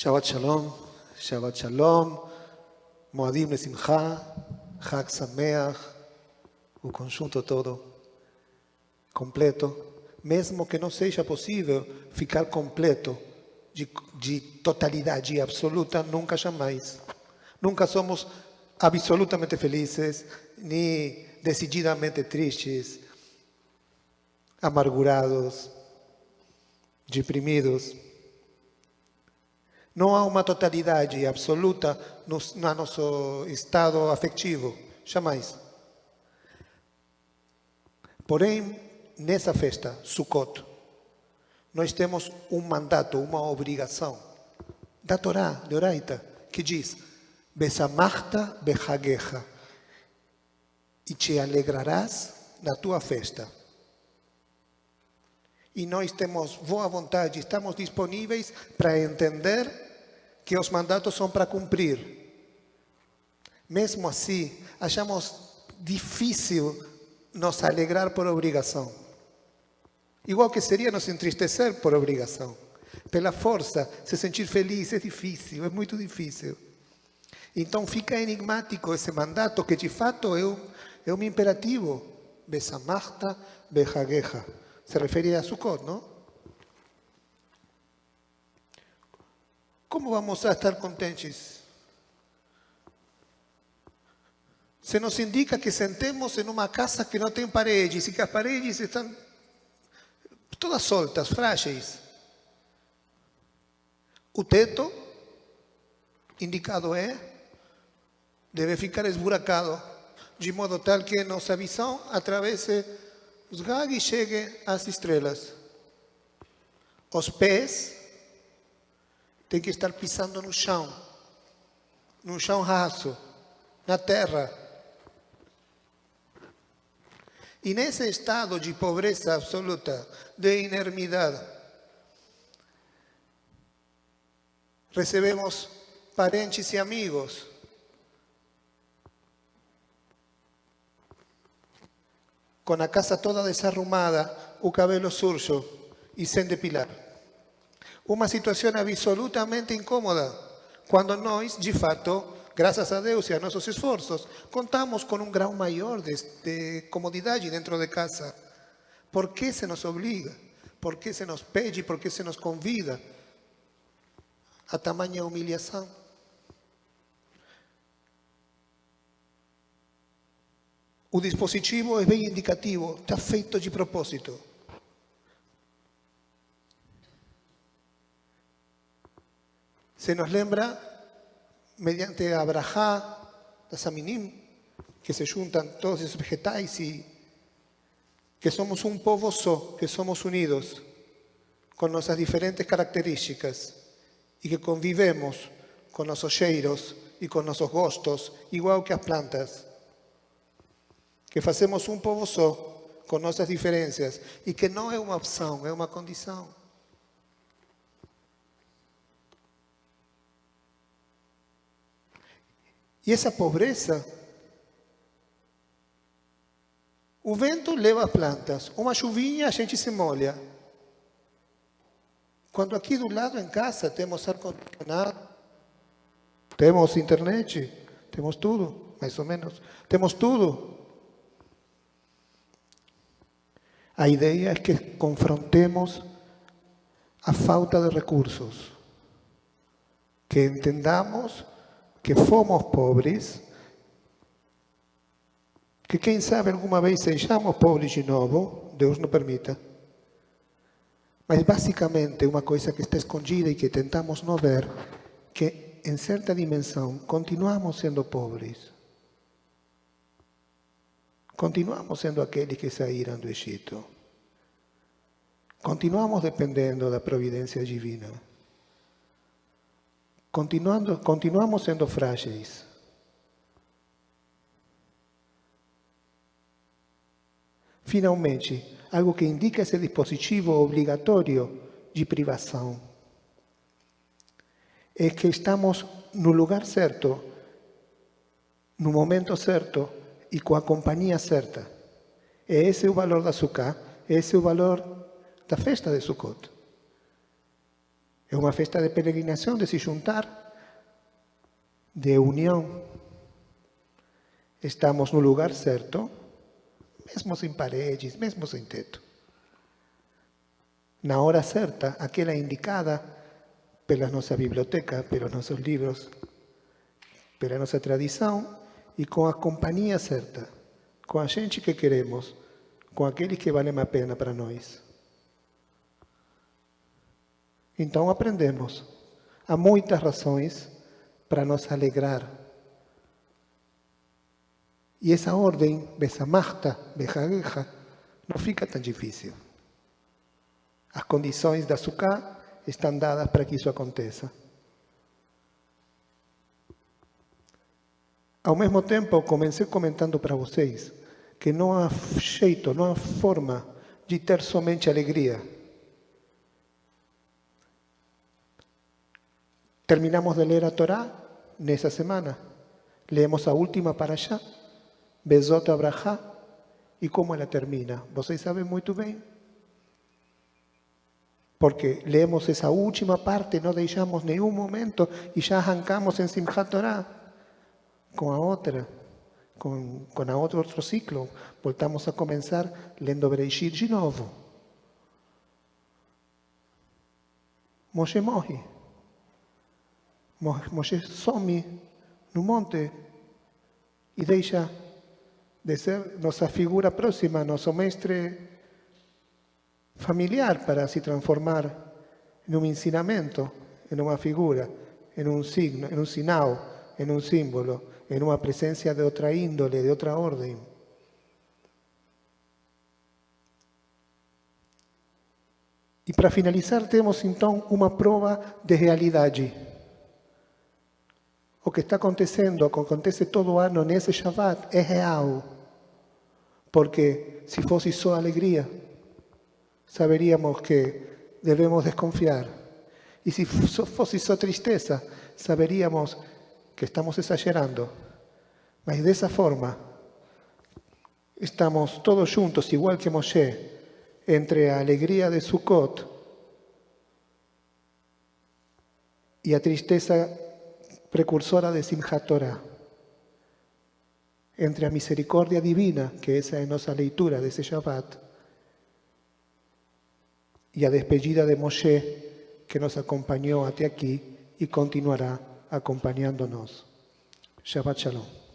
Shabbat Shalom, Moadim Lesimcha, Chag Sameach, o conjunto todo, completo. Mesmo que não seja possível ficar completo, de totalidade absoluta, nunca jamais. Nunca somos absolutamente felizes, nem decididamente tristes, amargurados, deprimidos. Não há uma totalidade absoluta no nosso estado afetivo, jamais. Porém, nessa festa, Sukkot, nós temos um mandato, uma obrigação da Torá, de Oraita, que diz: Besamachta bechagecha, e te alegrarás na tua festa. E nós temos boa vontade, estamos disponíveis para entender que os mandatos são para cumprir. Mesmo assim, achamos difícil nos alegrar por obrigação. Igual que seria nos entristecer por obrigação. Pela força, se sentir feliz é difícil, é muito difícil. Então fica enigmático esse mandato que de fato é um imperativo. Besamachta bechagecha. Se refere a Sukkot, não? Como vamos a estar contentes? Se nos indica que sentemos em uma casa que não tem paredes e que as paredes estão todas soltas, frágeis. O teto, indicado deve ficar esburacado, de modo tal que nossa visão atravesse os galhos e chegue às estrelas. Os pés têm que estar pisando no chão raso, na terra. E nesse estado de pobreza absoluta, de inermidade, recebemos parentes e amigos. Com a casa toda desarrumada, o cabelo sujo e sem depilar. Uma situação absolutamente incômoda, quando nós, de fato, graças a Deus e a nossos esforços, contamos com um grau maior de comodidade dentro de casa. ¿Por que se nos obriga? ¿Por que se nos pede? ¿Por que se nos convida a tamanha humilhação? O dispositivo é bem indicativo, está feito de propósito. Se nos lembra, mediante a brajá, das aminim, que se juntam todos esses vegetais e que somos um povo só, que somos unidos, com nossas diferentes características e que convivemos com nossos cheiros e com nossos gostos, igual que as plantas. Que fazemos um povo só, com nossas diferenças, e que não é uma opção, é uma condição. E essa pobreza, o vento leva as plantas, uma chuvinha a gente se molha. Quando aqui do lado em casa temos ar-condicionado, temos internet, temos tudo, mais ou menos, temos tudo. A ideia é que confrontemos a falta de recursos, que entendamos que fomos pobres, que quem sabe alguma vez sejamos pobres de novo, Deus não permita. Mas basicamente uma coisa que está escondida e que tentamos não ver, que em certa dimensão continuamos sendo pobres. Continuamos sendo aqueles que saíram do Egito. Continuamos dependendo da providência divina. Continuamos sendo frágeis. Finalmente, algo que indica esse dispositivo obrigatório de privação é que estamos no lugar certo, no momento certo e com a companhia certa. Esse é o valor da Sukkah, esse é o valor da festa de Sukkot. É uma festa de peregrinação, de se juntar, de união. Estamos no lugar certo, mesmo sem paredes, mesmo sem teto. Na hora certa, aquela indicada pela nossa biblioteca, pelos nossos livros, pela nossa tradição e com a companhia certa, com a gente que queremos, com aqueles que valem a pena para nós. Então aprendemos. Há muitas razões para nos alegrar. E essa ordem, Besamachta, Bejageja, não fica tão difícil. As condições da Sukkah estão dadas para que isso aconteça. Ao mesmo tempo, comecei comentando para vocês que não há jeito, não há forma de ter somente alegria. Terminamos de ler a Torá nessa semana. Leemos a última parashá, Bezot Abrahá, e como ela termina. Vocês sabem muito bem. Porque leemos essa última parte, não deixamos nenhum momento e já arrancamos em Simchat Torá com a outra, com a outro ciclo. Voltamos a começar lendo Bereshit de novo. Moshe morre. Moshe some no monte e deixa de ser nossa figura próxima, nosso mestre familiar, para se transformar em um ensinamento, em uma figura, em um signo, em um sinal, em um símbolo, em uma presença de outra índole, de outra ordem. E para finalizar, temos então uma prova de realidade. O que está acontecendo, o que acontece todo ano nesse Shabbat, é real. Porque se fosse só alegria, saberíamos que devemos desconfiar. E se fosse só tristeza, saberíamos que estamos exagerando. Mas dessa forma, estamos todos juntos, igual que Moshe, entre a alegria de Sukkot e a tristeza precursora de Simchat Torá. Entre a misericórdia divina, que essa é a nossa leitura desse Shabbat, e a despedida de Moshe, que nos acompanhou até aqui e continuará acompanhando-nos. Shabbat Shalom.